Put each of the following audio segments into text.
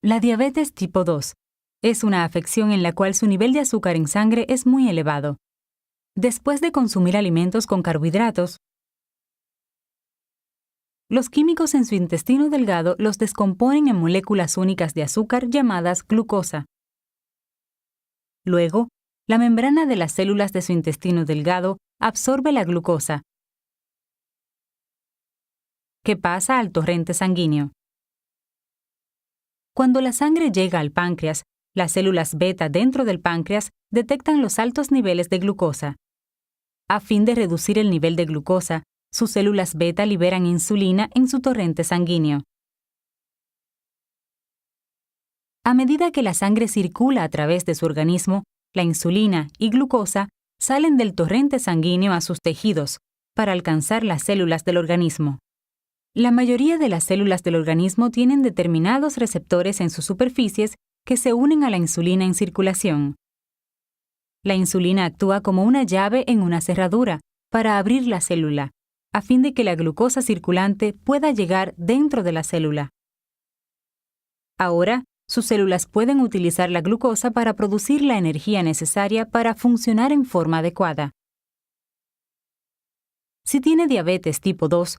La diabetes tipo 2 es una afección en la cual su nivel de azúcar en sangre es muy elevado. Después de consumir alimentos con carbohidratos, los químicos en su intestino delgado los descomponen en moléculas únicas de azúcar llamadas glucosa. Luego, la membrana de las células de su intestino delgado absorbe la glucosa, que pasa al torrente sanguíneo. Cuando la sangre llega al páncreas, las células beta dentro del páncreas detectan los altos niveles de glucosa. A fin de reducir el nivel de glucosa, sus células beta liberan insulina en su torrente sanguíneo. A medida que la sangre circula a través de su organismo, la insulina y glucosa salen del torrente sanguíneo a sus tejidos para alcanzar las células del organismo. La mayoría de las células del organismo tienen determinados receptores en sus superficies que se unen a la insulina en circulación. La insulina actúa como una llave en una cerradura para abrir la célula, a fin de que la glucosa circulante pueda llegar dentro de la célula. Ahora, sus células pueden utilizar la glucosa para producir la energía necesaria para funcionar en forma adecuada. Si tiene diabetes tipo 2,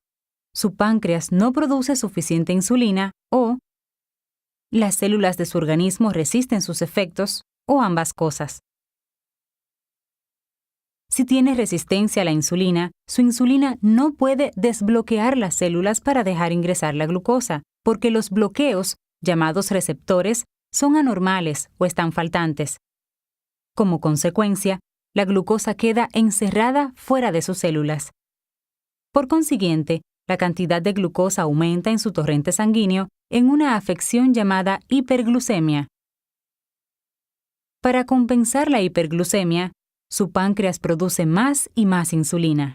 su páncreas no produce suficiente insulina o las células de su organismo resisten sus efectos o ambas cosas. Si tiene resistencia a la insulina, su insulina no puede desbloquear las células para dejar ingresar la glucosa, porque los bloqueos, llamados receptores, son anormales o están faltantes. Como consecuencia, la glucosa queda encerrada fuera de sus células. Por consiguiente, la cantidad de glucosa aumenta en su torrente sanguíneo en una afección llamada hiperglucemia. Para compensar la hiperglucemia, su páncreas produce más y más insulina.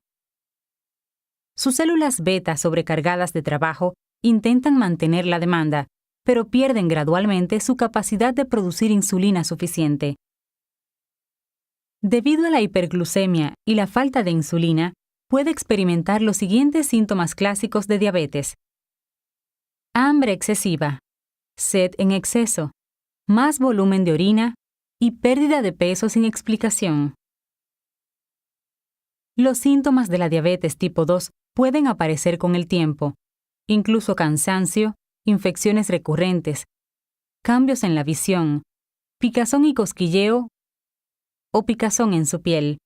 Sus células beta sobrecargadas de trabajo intentan mantener la demanda, pero pierden gradualmente su capacidad de producir insulina suficiente. Debido a la hiperglucemia y la falta de insulina, puede experimentar los siguientes síntomas clásicos de diabetes: hambre excesiva, sed en exceso, más volumen de orina y pérdida de peso sin explicación. Los síntomas de la diabetes tipo 2 pueden aparecer con el tiempo, incluso cansancio, infecciones recurrentes, cambios en la visión, picazón y cosquilleo o picazón en su piel.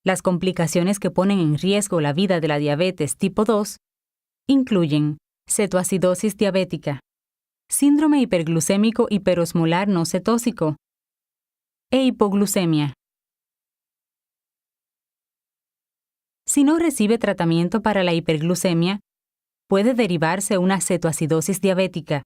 Las complicaciones que ponen en riesgo la vida de la diabetes tipo 2 incluyen cetoacidosis diabética, síndrome hiperglucémico hiperosmolar no cetósico e hipoglucemia. Si no recibe tratamiento para la hiperglucemia, puede derivarse una cetoacidosis diabética.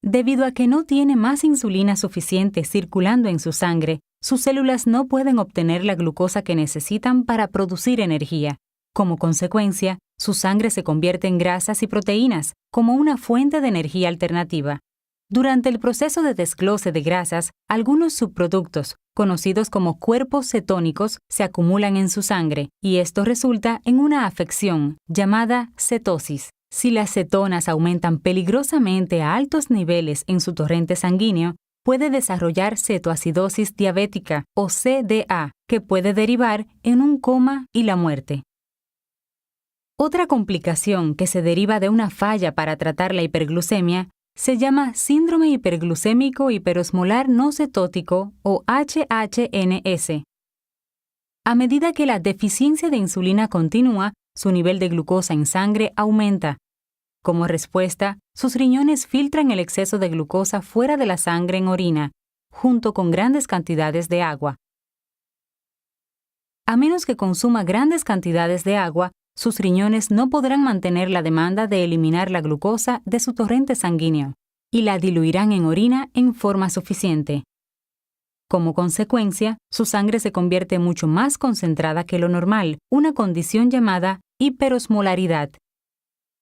Debido a que no tiene más insulina suficiente circulando en su sangre, sus células no pueden obtener la glucosa que necesitan para producir energía. Como consecuencia, su sangre se convierte en grasas y proteínas como una fuente de energía alternativa. Durante el proceso de desglose de grasas, algunos subproductos, conocidos como cuerpos cetónicos, se acumulan en su sangre, y esto resulta en una afección llamada cetosis. Si las cetonas aumentan peligrosamente a altos niveles en su torrente sanguíneo, puede desarrollar cetoacidosis diabética o CDA, que puede derivar en un coma y la muerte. Otra complicación que se deriva de una falla para tratar la hiperglucemia se llama síndrome hiperglucémico hiperosmolar no cetótico o HHNS. A medida que la deficiencia de insulina continúa, su nivel de glucosa en sangre aumenta. Como respuesta, sus riñones filtran el exceso de glucosa fuera de la sangre en orina, junto con grandes cantidades de agua. A menos que consuma grandes cantidades de agua, sus riñones no podrán mantener la demanda de eliminar la glucosa de su torrente sanguíneo y la diluirán en orina en forma suficiente. Como consecuencia, su sangre se convierte mucho más concentrada que lo normal, una condición llamada hiperosmolaridad.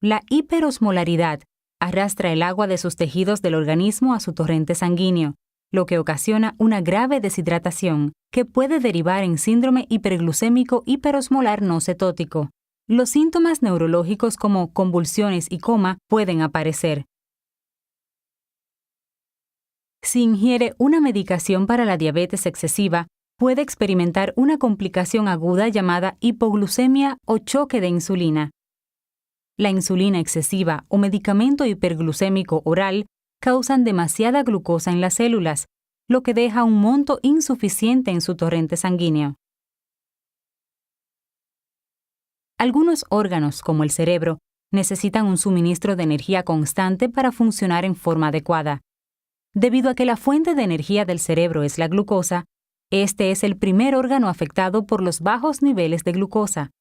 La hiperosmolaridad arrastra el agua de sus tejidos del organismo a su torrente sanguíneo, lo que ocasiona una grave deshidratación que puede derivar en síndrome hiperglucémico hiperosmolar no cetótico. los síntomas neurológicos como convulsiones y coma pueden aparecer. Si ingiere una medicación para la diabetes excesiva, puede experimentar una complicación aguda llamada hipoglucemia o choque de insulina. La insulina excesiva o medicamento hiperglucémico oral causan demasiada glucosa en las células, lo que deja un monto insuficiente en su torrente sanguíneo. Algunos órganos, como el cerebro, necesitan un suministro de energía constante para funcionar en forma adecuada. Debido a que la fuente de energía del cerebro es la glucosa, este es el primer órgano afectado por los bajos niveles de glucosa.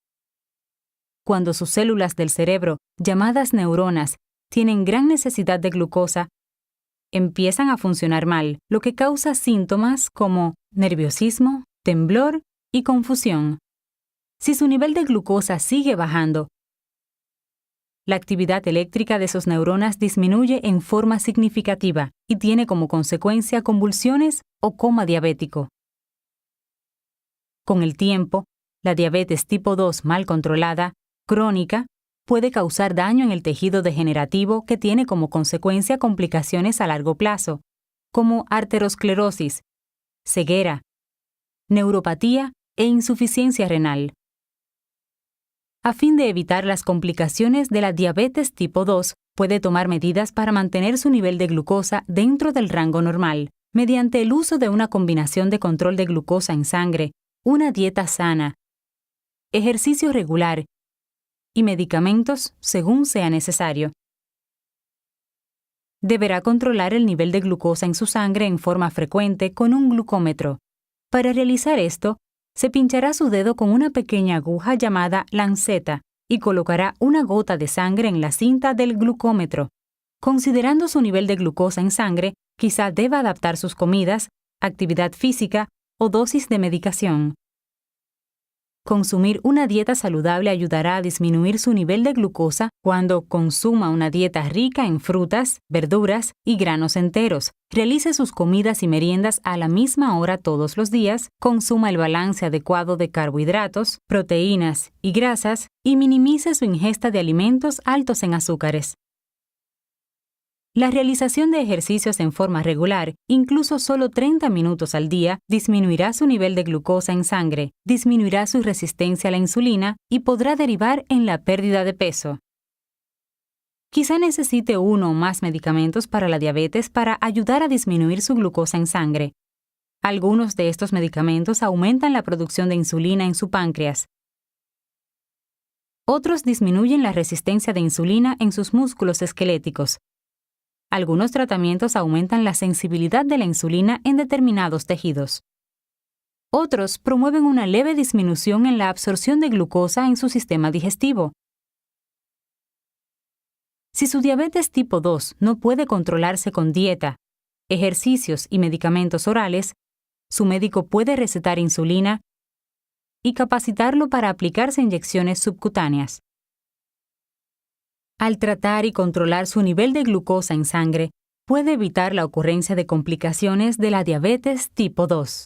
Cuando sus células del cerebro, llamadas neuronas, tienen gran necesidad de glucosa, empiezan a funcionar mal, lo que causa síntomas como nerviosismo, temblor y confusión. Si su nivel de glucosa sigue bajando, la actividad eléctrica de sus neuronas disminuye en forma significativa y tiene como consecuencia convulsiones o coma diabético. Con el tiempo, la diabetes tipo 2 mal controlada, crónica, puede causar daño en el tejido degenerativo que tiene como consecuencia complicaciones a largo plazo, como arteriosclerosis, ceguera, neuropatía e insuficiencia renal. A fin de evitar las complicaciones de la diabetes tipo 2, puede tomar medidas para mantener su nivel de glucosa dentro del rango normal, mediante el uso de una combinación de control de glucosa en sangre, una dieta sana, ejercicio regular y medicamentos según sea necesario. Deberá controlar el nivel de glucosa en su sangre en forma frecuente con un glucómetro. Para realizar esto, se pinchará su dedo con una pequeña aguja llamada lanceta y colocará una gota de sangre en la cinta del glucómetro. Considerando su nivel de glucosa en sangre, quizá deba adaptar sus comidas, actividad física o dosis de medicación. Consumir una dieta saludable ayudará a disminuir su nivel de glucosa cuando consuma una dieta rica en frutas, verduras y granos enteros, realice sus comidas y meriendas a la misma hora todos los días, consuma el balance adecuado de carbohidratos, proteínas y grasas y minimice su ingesta de alimentos altos en azúcares. La realización de ejercicios en forma regular, incluso solo 30 minutos al día, disminuirá su nivel de glucosa en sangre, disminuirá su resistencia a la insulina y podrá derivar en la pérdida de peso. Quizá necesite uno o más medicamentos para la diabetes para ayudar a disminuir su glucosa en sangre. Algunos de estos medicamentos aumentan la producción de insulina en su páncreas. Otros disminuyen la resistencia de insulina en sus músculos esqueléticos. Algunos tratamientos aumentan la sensibilidad de la insulina en determinados tejidos. Otros promueven una leve disminución en la absorción de glucosa en su sistema digestivo. Si su diabetes tipo 2 no puede controlarse con dieta, ejercicios y medicamentos orales, su médico puede recetar insulina y capacitarlo para aplicarse inyecciones subcutáneas. Al tratar y controlar su nivel de glucosa en sangre, puede evitar la ocurrencia de complicaciones de la diabetes tipo 2.